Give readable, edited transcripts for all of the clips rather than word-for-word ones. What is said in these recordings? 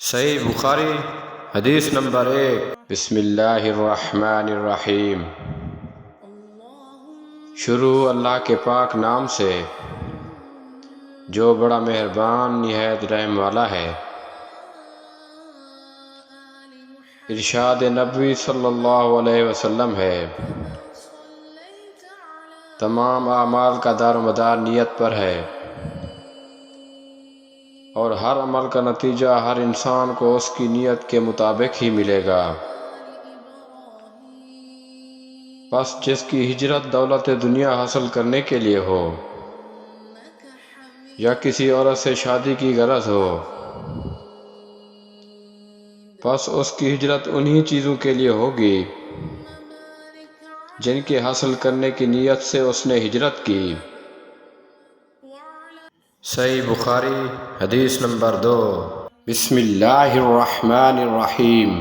صحیح بخاری حدیث نمبر 1۔ بسم اللہ الرحمن الرحیم۔ شروع اللہ کے پاک نام سے جو بڑا مہربان نہایت رحم والا ہے۔ ارشاد نبوی صلی اللہ علیہ وسلم ہے، تمام اعمال کا دار و مدار نیت پر ہے، اور ہر عمل کا نتیجہ ہر انسان کو اس کی نیت کے مطابق ہی ملے گا۔ پس جس کی ہجرت دولت دنیا حاصل کرنے کے لیے ہو یا کسی عورت سے شادی کی غرض ہو، پس اس کی ہجرت انہی چیزوں کے لیے ہوگی جن کے حاصل کرنے کی نیت سے اس نے ہجرت کی۔ صحیح بخاری حدیث نمبر 2۔ بسم اللہ الرحمن الرحیم۔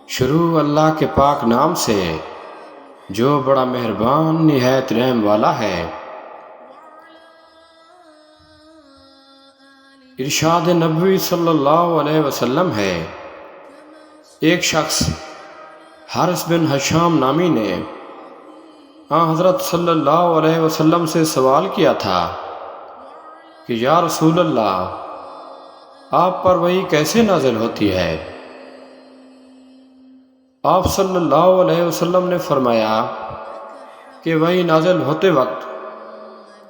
شروع اللہ کے پاک نام سے جو بڑا مہربان نہایت رحم والا ہے۔ ارشاد نبوی صلی اللہ علیہ وسلم ہے، ایک شخص حارث بن حشام نامی نے حضرت صلی اللہ علیہ وسلم سے سوال کیا تھا کہ یا رسول اللہ، آپ پر وحی کیسے نازل ہوتی ہے؟ آپ صلی اللہ علیہ وسلم نے فرمایا کہ وحی نازل ہوتے وقت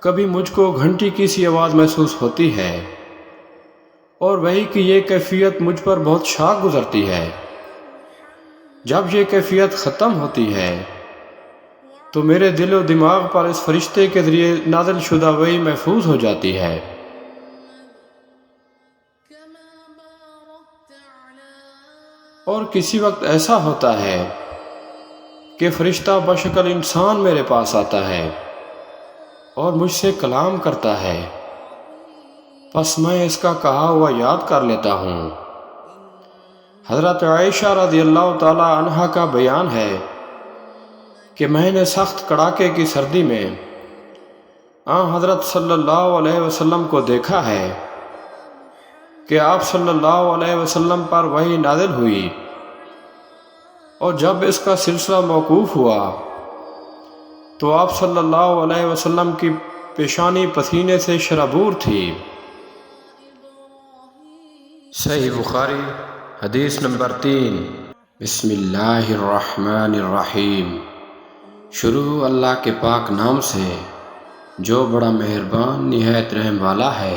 کبھی مجھ کو گھنٹی کی سی آواز محسوس ہوتی ہے، اور وحی کی یہ کیفیت مجھ پر بہت شاق گزرتی ہے۔ جب یہ کیفیت ختم ہوتی ہے تو میرے دل و دماغ پر اس فرشتے کے ذریعے نازل شدہ وحی محفوظ ہو جاتی ہے۔ اور کسی وقت ایسا ہوتا ہے کہ فرشتہ بشکل انسان میرے پاس آتا ہے اور مجھ سے کلام کرتا ہے، پس میں اس کا کہا ہوا یاد کر لیتا ہوں۔ حضرت عائشہ رضی اللہ تعالی عنہا کا بیان ہے کہ میں نے سخت کڑاکے کی سردی میں حضرت صلی اللہ علیہ وسلم کو دیکھا ہے کہ آپ صلی اللہ علیہ وسلم پر وحی نازل ہوئی، اور جب اس کا سلسلہ موقوف ہوا تو آپ صلی اللہ علیہ وسلم کی پیشانی پسینے سے شرابور تھی۔ صحیح بخاری حدیث نمبر 3۔ بسم اللہ الرحمن الرحیم۔ شروع اللہ کے پاک نام سے جو بڑا مہربان نہایت رحم والا ہے۔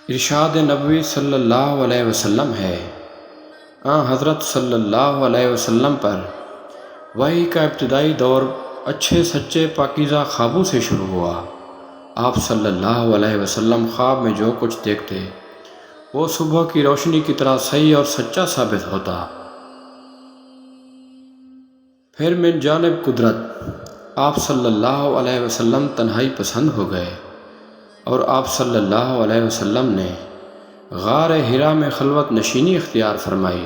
ارشاد نبوی صلی اللہ علیہ وسلم ہے، حضرت صلی اللہ علیہ وسلم پر وحی کا ابتدائی دور اچھے سچے پاکیزہ خوابوں سے شروع ہوا۔ آپ صلی اللہ علیہ وسلم خواب میں جو کچھ دیکھتے وہ صبح کی روشنی کی طرح صحیح اور سچا ثابت ہوتا۔ پھر من جانب قدرت آپ صلی اللہ علیہ وسلم تنہائی پسند ہو گئے، اور آپ صلی اللہ علیہ وسلم نے غار حرا میں خلوت نشینی اختیار فرمائی،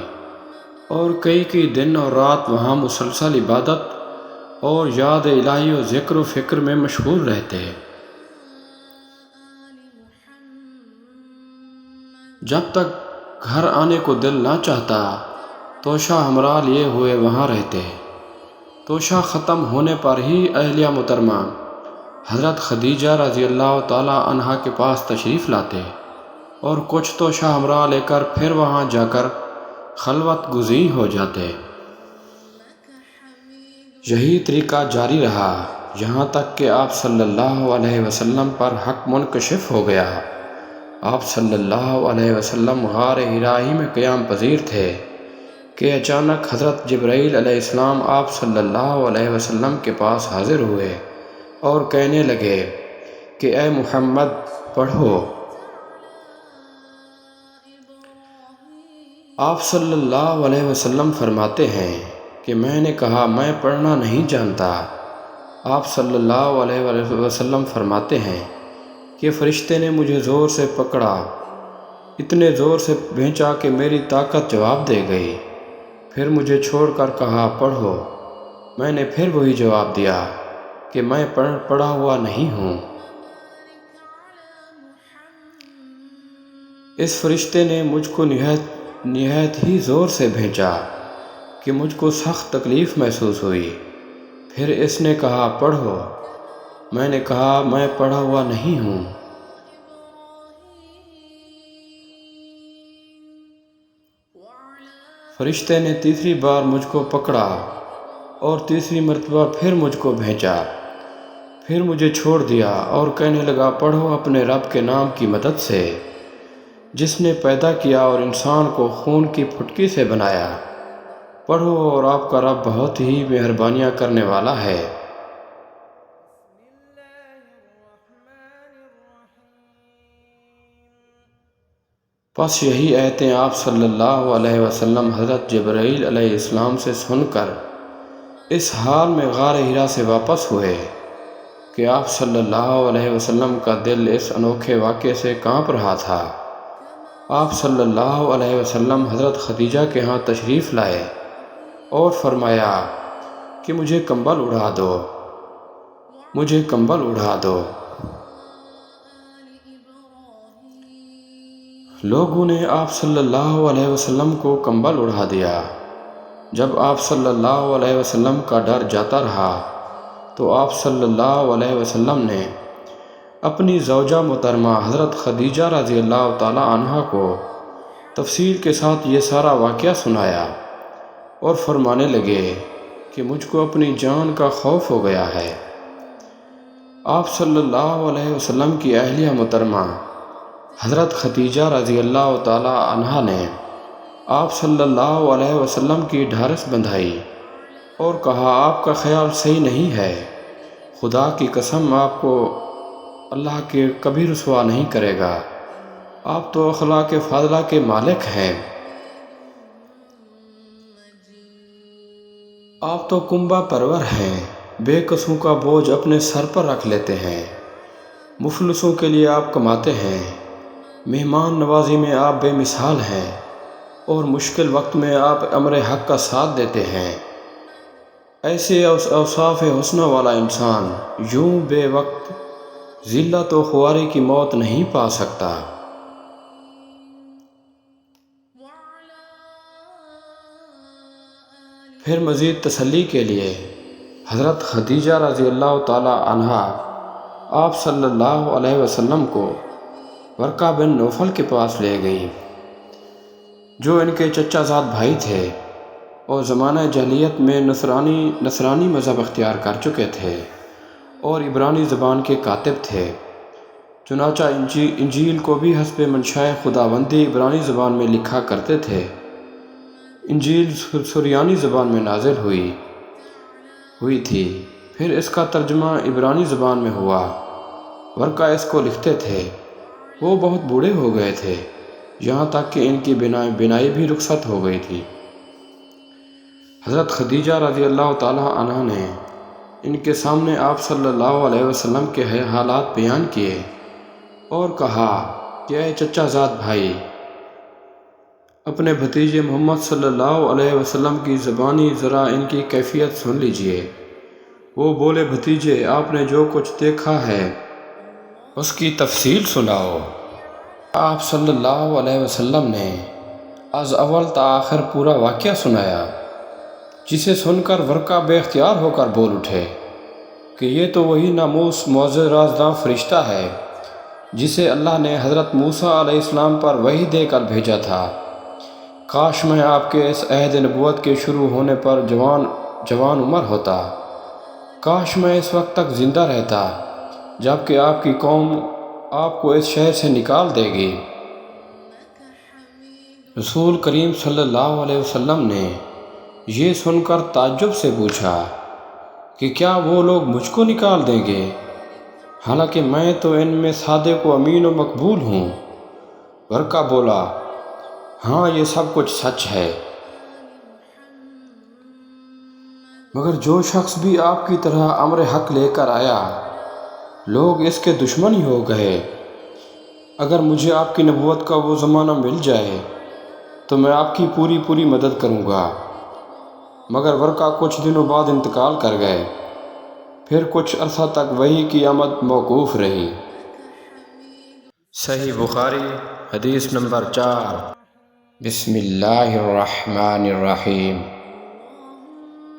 اور کئی دن اور رات وہاں مسلسل عبادت اور یاد الہی و ذکر و فکر میں مشغول رہتے۔ جب تک گھر آنے کو دل نہ چاہتا توشہ ہمراہ لیے ہوئے وہاں رہتے۔ توشہ ختم ہونے پر ہی اہلیہ محترمہ حضرت خدیجہ رضی اللہ تعالی عنہا کے پاس تشریف لاتے، اور کچھ توشہ ہمراہ لے کر پھر وہاں جا کر خلوت گزین ہو جاتے۔ یہی طریقہ جاری رہا یہاں تک کہ آپ صلی اللہ علیہ وسلم پر حق منکشف ہو گیا۔ آپ صلی اللہ علیہ وسلم غار حرا ہی میں قیام پذیر تھے کہ اچانک حضرت جبرائیل علیہ السلام آپ صلی اللہ علیہ وسلم کے پاس حاضر ہوئے اور کہنے لگے کہ اے محمد پڑھو۔ آپ صلی اللہ علیہ وسلم فرماتے ہیں کہ میں نے کہا میں پڑھنا نہیں جانتا۔ آپ صلی اللہ علیہ وسلم فرماتے ہیں کہ فرشتے نے مجھے زور سے پکڑا، اتنے زور سے بھینچا کہ میری طاقت جواب دے گئی، پھر مجھے چھوڑ کر کہا پڑھو۔ میں نے پھر وہی جواب دیا کہ میں پڑھا ہوا نہیں ہوں۔ اس فرشتے نے مجھ کو نہایت ہی زور سے بھیجا کہ مجھ کو سخت تکلیف محسوس ہوئی۔ پھر اس نے کہا پڑھو۔ میں نے کہا میں پڑھا ہوا نہیں ہوں۔ فرشتے نے تیسری بار مجھ کو پکڑا اور تیسری مرتبہ پھر مجھ کو بھیجا، پھر مجھے چھوڑ دیا اور کہنے لگا پڑھو اپنے رب کے نام کی مدد سے، جس نے پیدا کیا اور انسان کو خون کی پھٹکی سے بنایا۔ پڑھو اور آپ کا رب بہت ہی مہربانیاں کرنے والا ہے۔ پس یہی آیتیں آپ صلی اللہ علیہ وسلم حضرت جبرائیل علیہ السلام سے سن کر اس حال میں غار حرا سے واپس ہوئے کہ آپ صلی اللہ علیہ وسلم کا دل اس انوکھے واقعے سے کانپ رہا تھا۔ آپ صلی اللہ علیہ وسلم حضرت خدیجہ کے ہاں تشریف لائے اور فرمایا کہ مجھے کمبل اڑا دو، مجھے کمبل اڑا دو۔ لوگوں نے آپ صلی اللہ علیہ وسلم کو کمبل اڑا دیا۔ جب آپ صلی اللہ علیہ وسلم کا ڈر جاتا رہا تو آپ صلی اللہ علیہ وسلم نے اپنی زوجہ محترمہ حضرت خدیجہ رضی اللہ تعالی عنہا کو تفصیل کے ساتھ یہ سارا واقعہ سنایا اور فرمانے لگے کہ مجھ کو اپنی جان کا خوف ہو گیا ہے۔ آپ صلی اللہ علیہ وسلم کی اہلیہ محترمہ حضرت خدیجہ رضی اللہ تعالی عنہا نے آپ صلی اللہ علیہ وسلم کی ڈھارس بندھائی اور کہا آپ کا خیال صحیح نہیں ہے، خدا کی قسم آپ کو اللہ کے کبھی رسوا نہیں کرے گا، آپ تو اخلاق فاضلہ کے مالک ہیں، آپ تو کنبہ پرور ہیں، بے کسوں کا بوجھ اپنے سر پر رکھ لیتے ہیں، مفلسوں کے لیے آپ کماتے ہیں، مہمان نوازی میں آپ بے مثال ہیں اور مشکل وقت میں آپ امر حق کا ساتھ دیتے ہیں۔ ایسے اوصاف حسنہ والا انسان یوں بے وقت ذلت و خواری کی موت نہیں پا سکتا۔ پھر مزید تسلی کے لیے حضرت خدیجہ رضی اللہ تعالی عنہا آپ صلی اللہ علیہ وسلم کو ورقہ بن نوفل کے پاس لے گئی، جو ان کے چچا زاد بھائی تھے اور زمانہ جاہلیت میں نصرانی مذہب اختیار کر چکے تھے اور عبرانی زبان کے کاتب تھے۔ چنانچہ انجیل کو بھی حسب منشاء خداوندی عبرانی زبان میں لکھا کرتے تھے۔ انجیل سریانی زبان میں نازل ہوئی تھی، پھر اس کا ترجمہ عبرانی زبان میں ہوا۔ ورقہ اس کو لکھتے تھے، وہ بہت بوڑھے ہو گئے تھے، یہاں تک کہ ان کی بینائی بھی رخصت ہو گئی تھی۔ حضرت خدیجہ رضی اللہ تعالی عنہ نے ان کے سامنے آپ صلی اللہ علیہ وسلم کے حالات بیان کیے اور کہا کہ اے چچا زاد بھائی، اپنے بھتیجے محمد صلی اللہ علیہ وسلم کی زبانی ذرا ان کی کیفیت سن لیجئے۔ وہ بولے بھتیجے، آپ نے جو کچھ دیکھا ہے اس کی تفصیل سناؤ۔ آپ صلی اللہ علیہ وسلم نے از اول تا آخر پورا واقعہ سنایا، جسے سن کر ورقہ بے اختیار ہو کر بول اٹھے کہ یہ تو وہی ناموس معزز رازداں فرشتہ ہے جسے اللہ نے حضرت موسیٰ علیہ السلام پر وحی دے کر بھیجا تھا۔ کاش میں آپ کے اس عہد نبوت کے شروع ہونے پر جوان عمر ہوتا، کاش میں اس وقت تک زندہ رہتا جبکہ آپ کی قوم آپ کو اس شہر سے نکال دے گی۔ رسول کریم صلی اللہ علیہ وسلم نے یہ سن کر تعجب سے پوچھا کہ کیا وہ لوگ مجھ کو نکال دیں گے، حالانکہ میں تو ان میں صادق و امین و مقبول ہوں۔ ورقہ بولا، ہاں یہ سب کچھ سچ ہے، مگر جو شخص بھی آپ کی طرح امر حق لے کر آیا لوگ اس کے دشمن ہی ہو گئے۔ اگر مجھے آپ کی نبوت کا وہ زمانہ مل جائے تو میں آپ کی پوری مدد کروں گا۔ مگر ورقہ کچھ دنوں بعد انتقال کر گئے، پھر کچھ عرصہ تک وحی کی آمد موقوف رہی۔ صحیح بخاری حدیث نمبر 4۔ بسم اللہ الرحمن الرحیم۔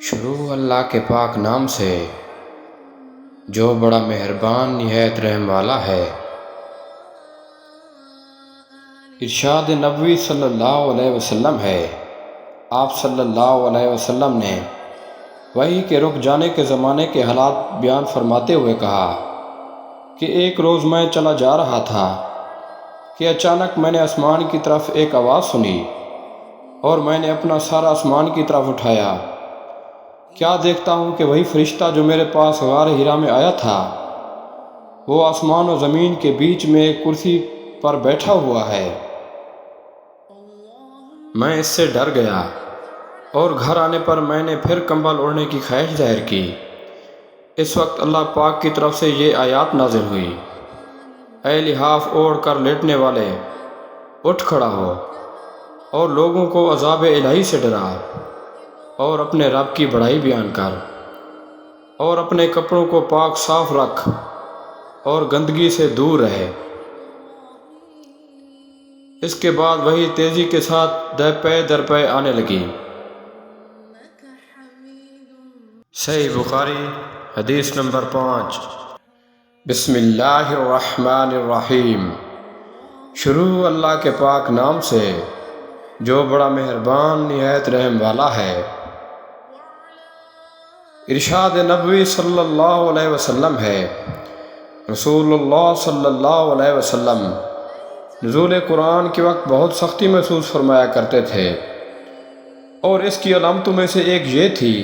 شروع اللہ کے پاک نام سے جو بڑا مہربان نہایت رحم والا ہے۔ ارشاد نبوی صلی اللہ علیہ وسلم ہے، آپ صلی اللہ علیہ وسلم نے وحی کے رک جانے کے زمانے کے حالات بیان فرماتے ہوئے کہا کہ ایک روز میں چلا جا رہا تھا کہ اچانک میں نے آسمان کی طرف ایک آواز سنی اور میں نے اپنا سارا آسمان کی طرف اٹھایا۔ کیا دیکھتا ہوں کہ وہی فرشتہ جو میرے پاس غار ہرا میں آیا تھا وہ آسمان و زمین کے بیچ میں ایک کرسی پر بیٹھا ہوا ہے۔ میں اس سے ڈر گیا اور گھر آنے پر میں نے پھر کمبل اوڑھنے کی خواہش ظاہر کی۔ اس وقت اللہ پاک کی طرف سے یہ آیات نازل ہوئی، اے لحاف اوڑھ کر لیٹنے والے، اٹھ کھڑا ہو اور لوگوں کو عذاب الہی سے ڈرا اور اپنے رب کی بڑائی بیان کر اور اپنے کپڑوں کو پاک صاف رکھ اور گندگی سے دور رہے۔ اس کے بعد وہی تیزی کے ساتھ در پے آنے لگی۔ صحیح بخاری حدیث نمبر 5۔ بسم اللہ الرحمن الرحیم۔ شروع اللہ کے پاک نام سے جو بڑا مہربان نہایت رحم والا ہے۔ ارشاد نبوی صلی اللہ علیہ وسلم ہے، رسول اللہ صلی اللہ علیہ وسلم نزول قرآن کے وقت بہت سختی محسوس فرمایا کرتے تھے، اور اس کی علامتوں میں سے ایک یہ تھی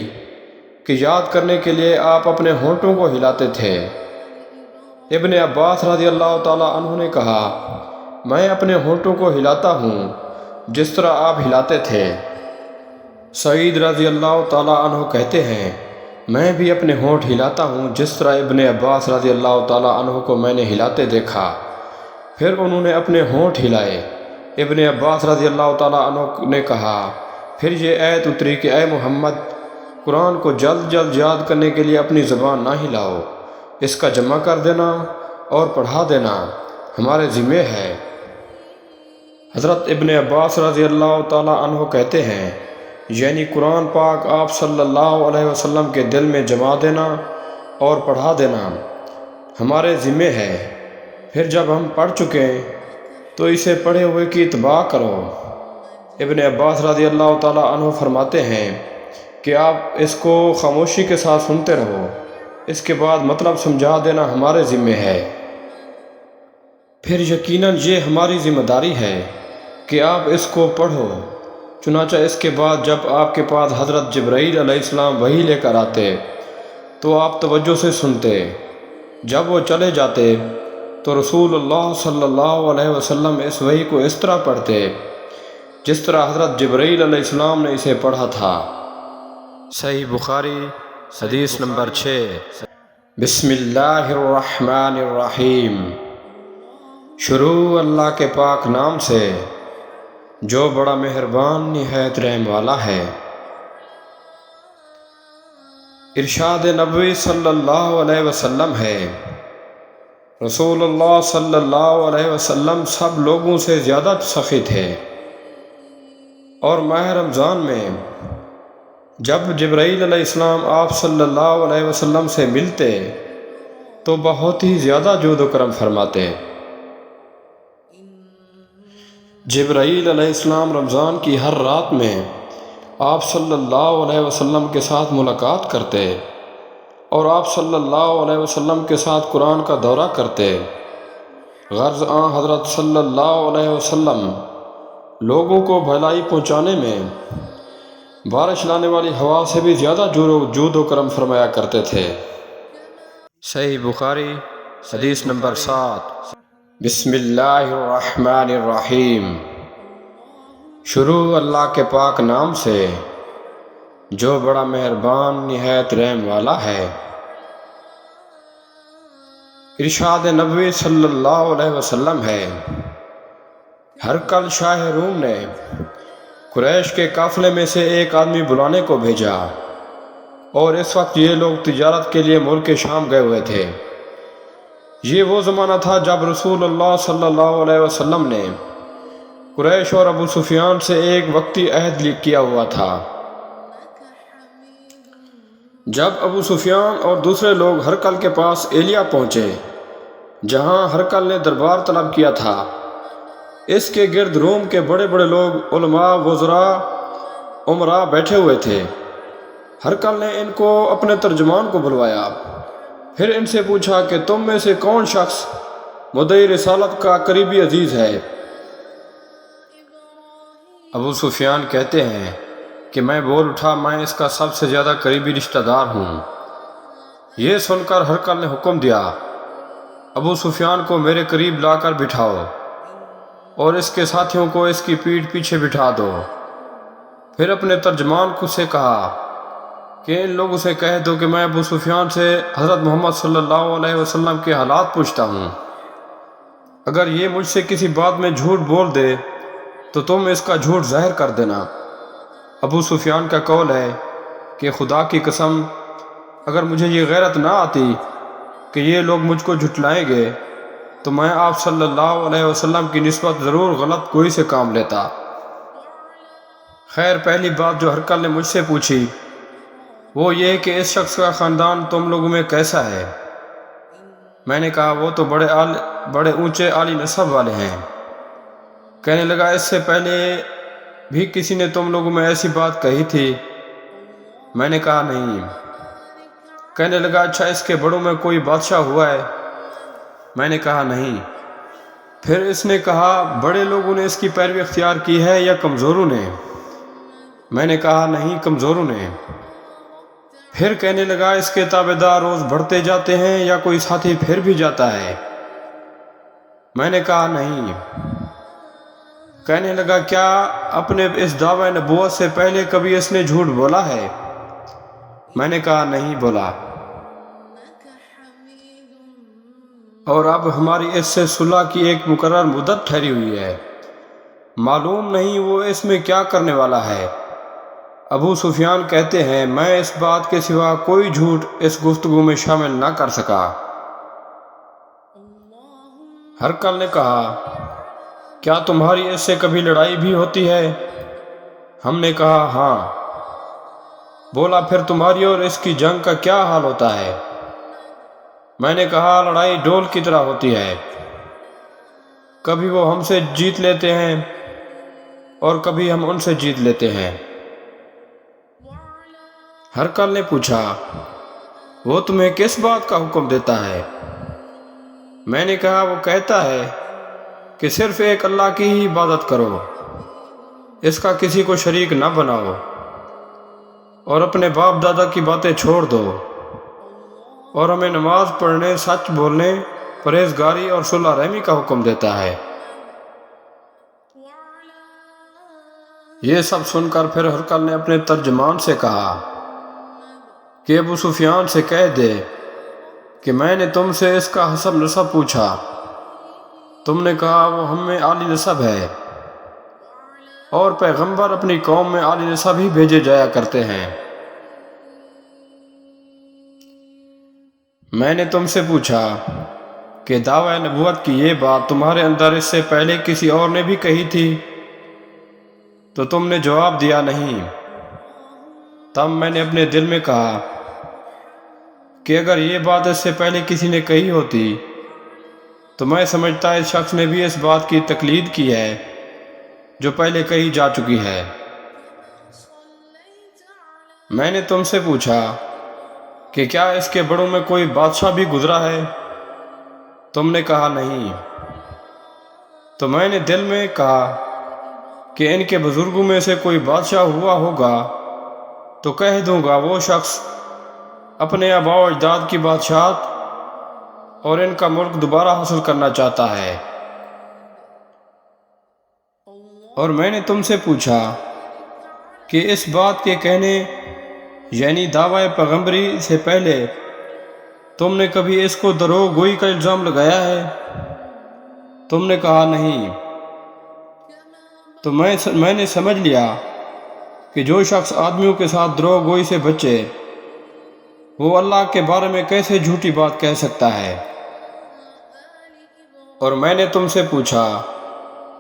کہ یاد کرنے کے لیے آپ اپنے ہونٹوں کو ہلاتے تھے۔ ابن عباس رضی اللہ تعالیٰ عنہ نے کہا، میں اپنے ہونٹوں کو ہلاتا ہوں جس طرح آپ ہلاتے تھے۔ سعید رضی اللہ تعالیٰ عنہ کہتے ہیں، میں بھی اپنے ہونٹ ہلاتا ہوں جس طرح ابن عباس رضی اللہ تعالیٰ عنہ کو میں نے ہلاتے دیکھا۔ پھر انہوں نے اپنے ہونٹ ہلائے۔ ابن عباس رضی اللہ تعالیٰ عنہ نے کہا، پھر یہ آیت اتری کہ اے محمد، قرآن کو جلد جلد یاد کرنے کے لیے اپنی زبان نہ ہلاؤ، اس کا جمع کر دینا اور پڑھا دینا ہمارے ذمہ ہے۔ حضرت ابن عباس رضی اللہ تعالیٰ عنہ کہتے ہیں، یعنی قرآن پاک آپ صلی اللہ علیہ وسلم کے دل میں جما دینا اور پڑھا دینا ہمارے ذمہ ہے۔ پھر جب ہم پڑھ چکیں تو اسے پڑھے ہوئے کی اتباع کرو۔ ابن عباس رضی اللہ تعالیٰ عنہ فرماتے ہیں کہ آپ اس کو خاموشی کے ساتھ سنتے رہو، اس کے بعد مطلب سمجھا دینا ہمارے ذمہ ہے۔ پھر یقیناً یہ ہماری ذمہ داری ہے کہ آپ اس کو پڑھو۔ چنانچہ اس کے بعد جب آپ کے پاس حضرت جبرائیل علیہ السلام وحی لے کر آتے تو آپ توجہ سے سنتے۔ جب وہ چلے جاتے تو رسول اللہ صلی اللہ علیہ وسلم اس وحی کو اس طرح پڑھتے جس طرح حضرت جبرائیل علیہ السلام نے اسے پڑھا تھا۔ صحیح بخاری حدیث نمبر 6۔ بسم اللہ الرحمن الرحیم۔ شروع اللہ کے پاک نام سے جو بڑا مہربان نہایت رحم والا ہے۔ ارشاد نبوی صلی اللہ علیہ وسلم ہے، رسول اللہ صلی اللہ علیہ وسلم سب لوگوں سے زیادہ سخی تھے، اور ماہ رمضان میں جب جبرائیل علیہ السلام آپ صلی اللہ علیہ وسلم سے ملتے تو بہت ہی زیادہ جود و کرم فرماتے۔ جبرائیل علیہ السلام رمضان کی ہر رات میں آپ صلی اللہ علیہ وسلم کے ساتھ ملاقات کرتے اور آپ صلی اللہ علیہ وسلم کے ساتھ قرآن کا دورہ کرتے۔ غرض حضرت صلی اللہ علیہ وسلم لوگوں کو بھلائی پہنچانے میں بارش لانے والی ہوا سے بھی زیادہ جود و کرم فرمایا کرتے تھے۔ صحیح بخاری حدیث نمبر 7۔ بسم اللہ الرحمن الرحیم۔ شروع اللہ کے پاک نام سے جو بڑا مہربان نہایت رحم والا ہے۔ ارشاد نبوی صلی اللہ علیہ وسلم ہے، ہرقل شاہ روم نے قریش کے قافلے میں سے ایک آدمی بلانے کو بھیجا، اور اس وقت یہ لوگ تجارت کے لیے ملک شام گئے ہوئے تھے۔ یہ وہ زمانہ تھا جب رسول اللہ صلی اللہ علیہ وسلم نے قریش اور ابو سفیان سے ایک وقتی عہد کیا ہوا تھا۔ جب ابو سفیان اور دوسرے لوگ ہرقل کے پاس ایلیا پہنچے جہاں ہرقل نے دربار طلب کیا تھا، اس کے گرد روم کے بڑے بڑے لوگ، علماء، وزراء، امراء بیٹھے ہوئے تھے۔ ہرقل نے ان کو اپنے ترجمان کو بلوایا، پھر ان سے پوچھا کہ تم میں سے کون شخص مدعی رسالت کا قریبی عزیز ہے؟ ابو سفیان کہتے ہیں کہ میں بول اٹھا، میں اس کا سب سے زیادہ قریبی رشتہ دار ہوں۔ یہ سن کر ہرقل نے حکم دیا، ابو سفیان کو میرے قریب لا کر بٹھاؤ اور اس کے ساتھیوں کو اس کی پیٹھ پیچھے بٹھا دو۔ پھر اپنے ترجمان کو سے کہا کہ ان لوگوں سے کہہ دو کہ میں ابو سفیان سے حضرت محمد صلی اللہ علیہ وسلم کے حالات پوچھتا ہوں، اگر یہ مجھ سے کسی بات میں جھوٹ بول دے تو تم اس کا جھوٹ ظاہر کر دینا۔ ابو سفیان کا قول ہے کہ خدا کی قسم، اگر مجھے یہ غیرت نہ آتی کہ یہ لوگ مجھ کو جھٹلائیں گے تو میں آپ صلی اللہ علیہ وسلم کی نسبت ضرور غلط کوئی سے کام لیتا۔ خیر، پہلی بات جو ہرقل نے مجھ سے پوچھی وہ یہ کہ اس شخص کا خاندان تم لوگوں میں کیسا ہے؟ میں نے کہا وہ تو بڑے اونچے عالی نسب والے ہیں۔ کہنے لگا اس سے پہلے بھی کسی نے تم لوگوں میں ایسی بات کہی تھی؟ میں نے کہا نہیں۔ کہنے لگا اچھا اس کے بڑوں میں کوئی بادشاہ ہوا ہے؟ میں نے کہا نہیں۔ پھر اس نے کہا بڑے لوگوں نے اس کی پیروی اختیار کی ہے یا کمزوروں نے؟ میں نے کہا نہیں، کمزوروں نے۔ پھر کہنے لگا اس کے تابعدار روز بڑھتے جاتے ہیں یا کوئی ساتھی پھر بھی جاتا ہے؟ میں نے کہا نہیں۔ کہنے لگا کیا اپنے اس دعوی نبوت سے پہلے کبھی اس نے جھوٹ بولا ہے؟ میں نے کہا نہیں بولا۔ اور اب ہماری اس سے صلح کی ایک مقرر مدت ٹھہری ہوئی ہے، معلوم نہیں وہ اس میں کیا کرنے والا ہے۔ ابو سفیان کہتے ہیں میں اس بات کے سوا کوئی جھوٹ اس گفتگو میں شامل نہ کر سکا۔ ہرقل نے کہا کیا تمہاری اس سے کبھی لڑائی بھی ہوتی ہے؟ ہم نے کہا ہاں۔ بولا پھر تمہاری اور اس کی جنگ کا کیا حال ہوتا ہے؟ میں نے کہا لڑائی ڈول کی طرح ہوتی ہے، کبھی وہ ہم سے جیت لیتے ہیں اور کبھی ہم ان سے جیت لیتے ہیں۔ ہرقل نے پوچھا وہ تمہیں کس بات کا حکم دیتا ہے؟ میں نے کہا وہ کہتا ہے کہ صرف ایک اللہ کی ہی عبادت کرو، اس کا کسی کو شریک نہ بناؤ، اور اپنے باپ دادا کی باتیں چھوڑ دو، اور ہمیں نماز پڑھنے، سچ بولنے، پرہیزگاری اور صلح رحمی کا حکم دیتا ہے۔ یہ سب سن کر پھر ہرقل نے اپنے ترجمان سے کہا کہ ابو سفیان سے کہہ دے کہ میں نے تم سے اس کا حسب نسب پوچھا، تم نے کہا وہ ہم میں عالی نسب ہے، اور پیغمبر اپنی قوم میں عالی نسب ہی بھیجے جایا کرتے ہیں۔ میں نے تم سے پوچھا کہ دعوی نبوت کی یہ بات تمہارے اندر اس سے پہلے کسی اور نے بھی کہی تھی؟ تو تم نے جواب دیا نہیں۔ تب میں نے اپنے دل میں کہا کہ اگر یہ بات اس سے پہلے کسی نے کہی ہوتی تو میں سمجھتا اس شخص نے بھی اس بات کی تقلید کی ہے جو پہلے کہی جا چکی ہے۔ میں نے تم سے پوچھا کہ کیا اس کے بڑوں میں کوئی بادشاہ بھی گزرا ہے؟ تم نے کہا نہیں۔ تو میں نے دل میں کہا کہ ان کے بزرگوں میں سے کوئی بادشاہ ہوا ہوگا تو کہہ دوں گا وہ شخص اپنے آباء و اجداد کی بادشاہت اور ان کا ملک دوبارہ حاصل کرنا چاہتا ہے۔ اور میں نے تم سے پوچھا کہ اس بات کے کہنے یعنی دعوی پیغمبری سے پہلے تم نے کبھی اس کو دروغ گوئی کا الزام لگایا ہے؟ تم نے کہا نہیں۔ تو میں نے سمجھ لیا کہ جو شخص آدمیوں کے ساتھ دروغ گوئی سے بچے وہ اللہ کے بارے میں کیسے جھوٹی بات کہہ سکتا ہے۔ اور میں نے تم سے پوچھا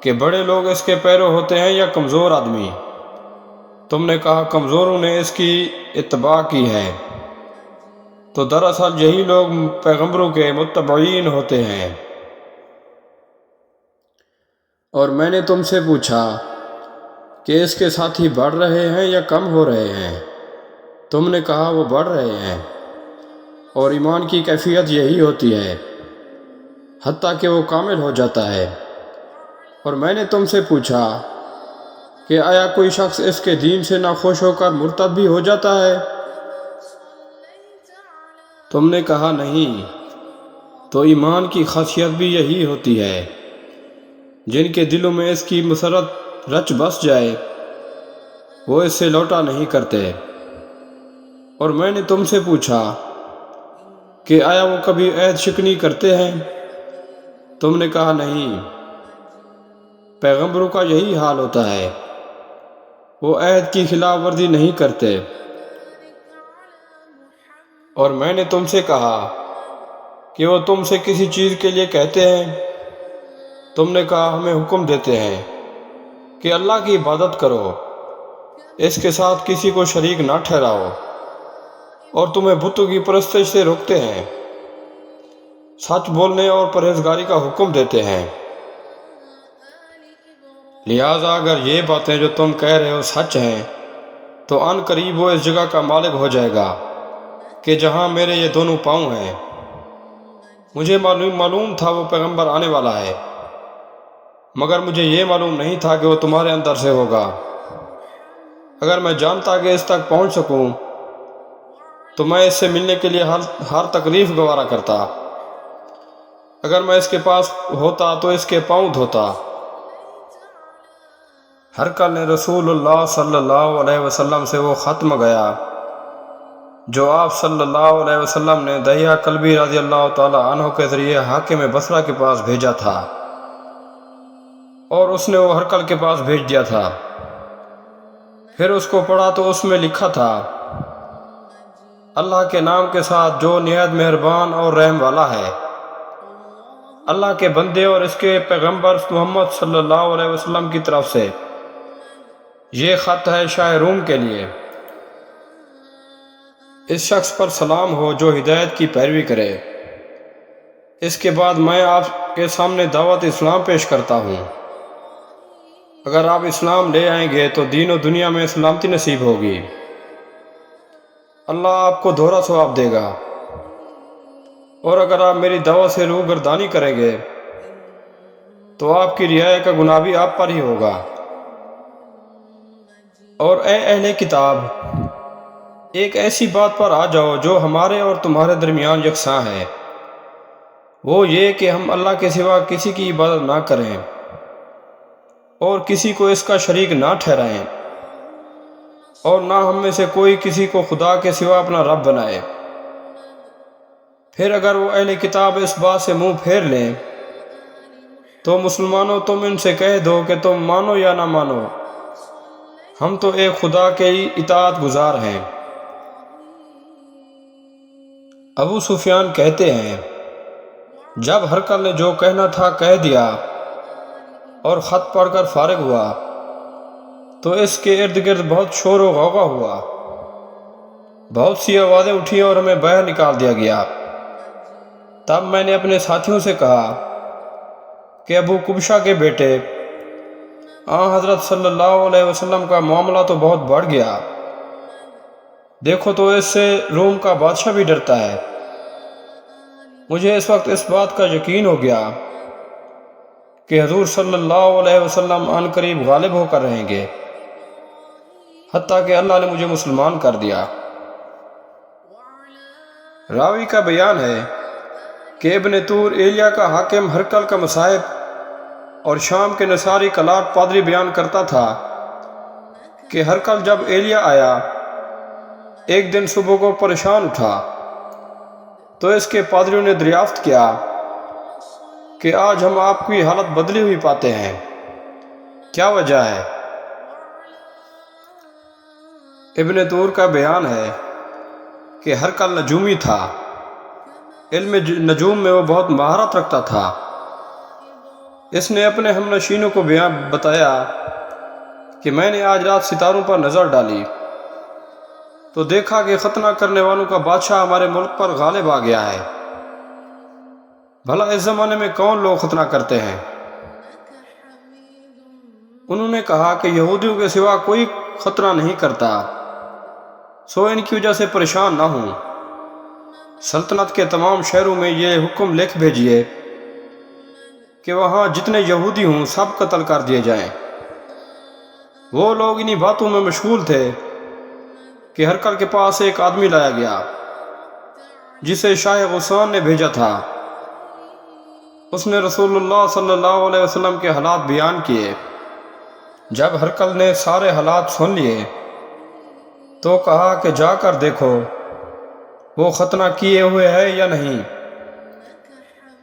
کہ بڑے لوگ اس کے پیرو ہوتے ہیں یا کمزور آدمی؟ تم نے کہا کمزوروں نے اس کی اتباع کی ہے۔ تو دراصل یہی لوگ پیغمبروں کے متبعین ہوتے ہیں۔ اور میں نے تم سے پوچھا کہ اس کے ساتھی بڑھ رہے ہیں یا کم ہو رہے ہیں؟ تم نے کہا وہ بڑھ رہے ہیں، اور ایمان کی کیفیت یہی ہوتی ہے حتیٰ کہ وہ کامل ہو جاتا ہے۔ اور میں نے تم سے پوچھا کہ آیا کوئی شخص اس کے دین سے ناخوش ہو کر مرتد بھی ہو جاتا ہے؟ تم نے کہا نہیں۔ تو ایمان کی خاصیت بھی یہی ہوتی ہے، جن کے دلوں میں اس کی مسرت رچ بس جائے وہ اس سے لوٹا نہیں کرتے۔ اور میں نے تم سے پوچھا کہ آیا وہ کبھی عہد شکنی کرتے ہیں؟ تم نے کہا نہیں۔ پیغمبروں کا یہی حال ہوتا ہے، وہ عہد کی خلاف ورزی نہیں کرتے۔ اور میں نے تم سے کہا کہ وہ تم سے کسی چیز کے لیے کہتے ہیں؟ تم نے کہا ہمیں حکم دیتے ہیں کہ اللہ کی عبادت کرو، اس کے ساتھ کسی کو شریک نہ ٹھہراؤ، اور تمہیں بتوں کی پرستش سے روکتے ہیں، سچ بولنے اور پرہیزگاری کا حکم دیتے ہیں۔ لہٰذا اگر یہ باتیں جو تم کہہ رہے ہو سچ ہیں تو ان قریب وہ اس جگہ کا مالک ہو جائے گا کہ جہاں میرے یہ دونوں پاؤں ہیں۔ مجھے معلوم تھا وہ پیغمبر آنے والا ہے، مگر مجھے یہ معلوم نہیں تھا کہ وہ تمہارے اندر سے ہوگا۔ اگر میں جانتا کہ اس تک پہنچ سکوں تو میں اس سے ملنے کے لیے ہر تکلیف گوارا کرتا۔ اگر میں اس کے پاس ہوتا تو اس کے پاؤں دھوتا۔ ہرقل نے رسول اللہ صلی اللہ علیہ وسلم سے وہ خط منگایا جو آپ صلی اللہ علیہ وسلم نے دحیہ کلبی رضی اللہ تعالی عنہ کے ذریعے حاکم بصرہ کے پاس بھیجا تھا، اور اس نے وہ ہرقل کے پاس بھیج دیا تھا۔ پھر اس کو پڑھا تو اس میں لکھا تھا، اللہ کے نام کے ساتھ جو نہایت مہربان اور رحم والا ہے۔ اللہ کے بندے اور اس کے پیغمبر محمد صلی اللہ علیہ وسلم کی طرف سے یہ خط ہے شاہ روم کے لیے۔ اس شخص پر سلام ہو جو ہدایت کی پیروی کرے۔ اس کے بعد میں آپ کے سامنے دعوت اسلام پیش کرتا ہوں۔ اگر آپ اسلام لے آئیں گے تو دین و دنیا میں سلامتی نصیب ہوگی، اللہ آپ کو دوہرا ثواب دے گا۔ اور اگر آپ میری دعوت سے روگردانی کریں گے تو آپ کی رعایا کا گناہ بھی آپ پر ہی ہوگا۔ اور اے اہل کتاب، ایک ایسی بات پر آ جاؤ جو ہمارے اور تمہارے درمیان یکساں ہے، وہ یہ کہ ہم اللہ کے سوا کسی کی عبادت نہ کریں اور کسی کو اس کا شریک نہ ٹھہرائیں، اور نہ ہم میں سے کوئی کسی کو خدا کے سوا اپنا رب بنائے۔ پھر اگر وہ اہل کتاب اس بات سے منہ پھیر لیں تو مسلمانوں تم ان سے کہہ دو کہ تم مانو یا نہ مانو، ہم تو ایک خدا کے ہی اطاعت گزار ہیں۔ ابو سفیان کہتے ہیں جب ہرقل نے جو کہنا تھا کہہ دیا اور خط پڑھ کر فارغ ہوا تو اس کے ارد گرد بہت شور و غوغا ہوا، بہت سی آوازیں اٹھیں اور ہمیں باہر نکال دیا گیا۔ تب میں نے اپنے ساتھیوں سے کہا کہ ابو قبشہ کے بیٹے حضرت صلی اللہ علیہ وسلم کا معاملہ تو بہت بڑھ گیا، دیکھو تو اس سے روم کا بادشاہ بھی ڈرتا ہے۔ مجھے اس وقت اس بات کا یقین ہو گیا کہ حضور صلی اللہ علیہ وسلم عن قریب غالب ہو کر رہیں گے، حتیٰ کہ اللہ نے مجھے مسلمان کر دیا۔ راوی کا بیان ہے کہ ابن طور ایلیا کا حاکم ہرقل کا مصاحب اور شام کے نصاری کلاٹ پادری بیان کرتا تھا کہ ہرقل جب ایلیا آیا ایک دن صبح کو پریشان اٹھا تو اس کے پادریوں نے دریافت کیا کہ آج ہم آپ کی حالت بدلی ہوئی پاتے ہیں، کیا وجہ ہے؟ ابن طور کا بیان ہے کہ ہرقل نجومی تھا، علم نجوم میں وہ بہت مہارت رکھتا تھا، اس نے اپنے ہم نشینوں کو بتایا کہ میں نے آج رات ستاروں پر نظر ڈالی تو دیکھا کہ ختنہ کرنے والوں کا بادشاہ ہمارے ملک پر غالب آ گیا ہے۔ بھلا اس زمانے میں کون لوگ ختنہ کرتے ہیں؟ انہوں نے کہا کہ یہودیوں کے سوا کوئی ختنہ نہیں کرتا، سو ان کی وجہ سے پریشان نہ ہوں۔ سلطنت کے تمام شہروں میں یہ حکم لکھ بھیجیے کہ وہاں جتنے یہودی ہوں سب قتل کر دیے جائیں۔ وہ لوگ انہی باتوں میں مشغول تھے کہ ہرقل کے پاس ایک آدمی لایا گیا جسے شاہ غسان نے بھیجا تھا۔ اس نے رسول اللہ صلی اللہ علیہ وسلم کے حالات بیان کیے۔ جب ہرقل نے سارے حالات سن لیے تو کہا کہ جا کر دیکھو وہ ختنہ کیے ہوئے ہے یا نہیں۔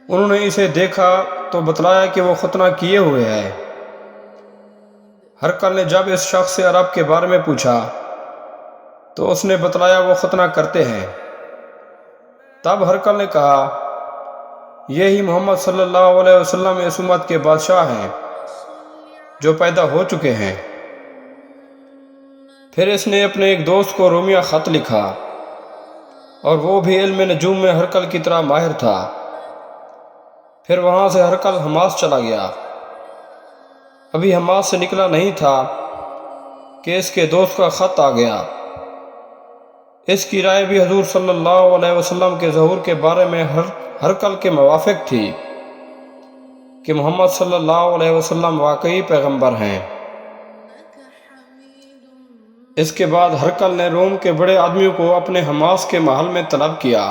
انہوں نے اسے دیکھا تو بتلایا کہ وہ ختنہ کیے ہوئے ہے۔ ہرقل نے جب اس شخص سے عرب کے بارے میں پوچھا تو اس نے بتلایا وہ ختنہ کرتے ہیں۔ تب ہرقل نے کہا یہی محمد صلی اللہ علیہ وسلم اس امت کے بادشاہ ہیں جو پیدا ہو چکے ہیں۔ پھر اس نے اپنے ایک دوست کو رومیہ خط لکھا اور وہ بھی علم نجوم میں ہرقل کی طرح ماہر تھا۔ پھر وہاں سے ہرقل حماس چلا گیا۔ ابھی حماس سے نکلا نہیں تھا کہ اس کے دوست کا خط آ گیا۔ اس کی رائے بھی حضور صلی اللہ علیہ وسلم کے ظہور کے بارے میں ہرقل کے موافق تھی کہ محمد صلی اللہ علیہ وسلم واقعی پیغمبر ہیں۔ اس کے بعد ہرقل نے روم کے بڑے آدمیوں کو اپنے حماس کے محل میں طلب کیا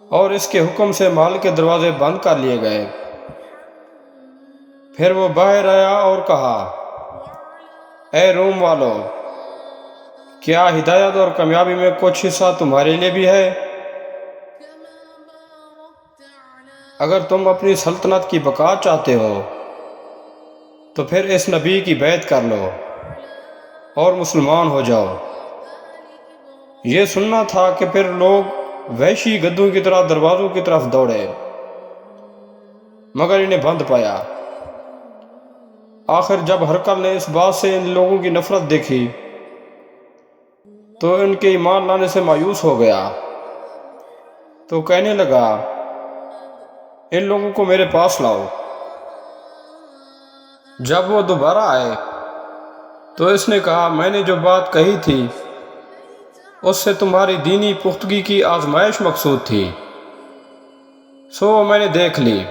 اور اس کے حکم سے محل کے دروازے بند کر لیے گئے۔ پھر وہ باہر آیا اور کہا اے روم والو، کیا ہدایت اور کامیابی میں کچھ حصہ تمہارے لیے بھی ہے؟ اگر تم اپنی سلطنت کی بقا چاہتے ہو تو پھر اس نبی کی بیعت کر لو اور مسلمان ہو جاؤ۔ یہ سننا تھا کہ پھر لوگ وحشی گدھوں کی طرح دروازوں کی طرف دوڑے مگر انہیں بند پایا۔ آخر جب ہرقل نے اس بات سے ان لوگوں کی نفرت دیکھی تو ان کے ایمان لانے سے مایوس ہو گیا، تو کہنے لگا ان لوگوں کو میرے پاس لاؤ۔ جب وہ دوبارہ آئے تو اس نے کہا میں نے جو بات کہی تھی اس سے تمہاری دینی پختگی کی آزمائش مقصود تھی، سو میں نے دیکھ لی۔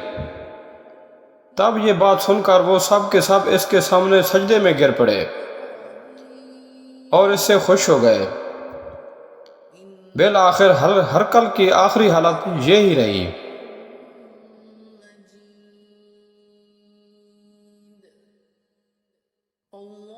تب یہ بات سن کر وہ سب کے سب اس کے سامنے سجدے میں گر پڑے اور اس سے خوش ہو گئے۔ بالآخر ہرقل کی آخری حالت یہی رہی۔ Allah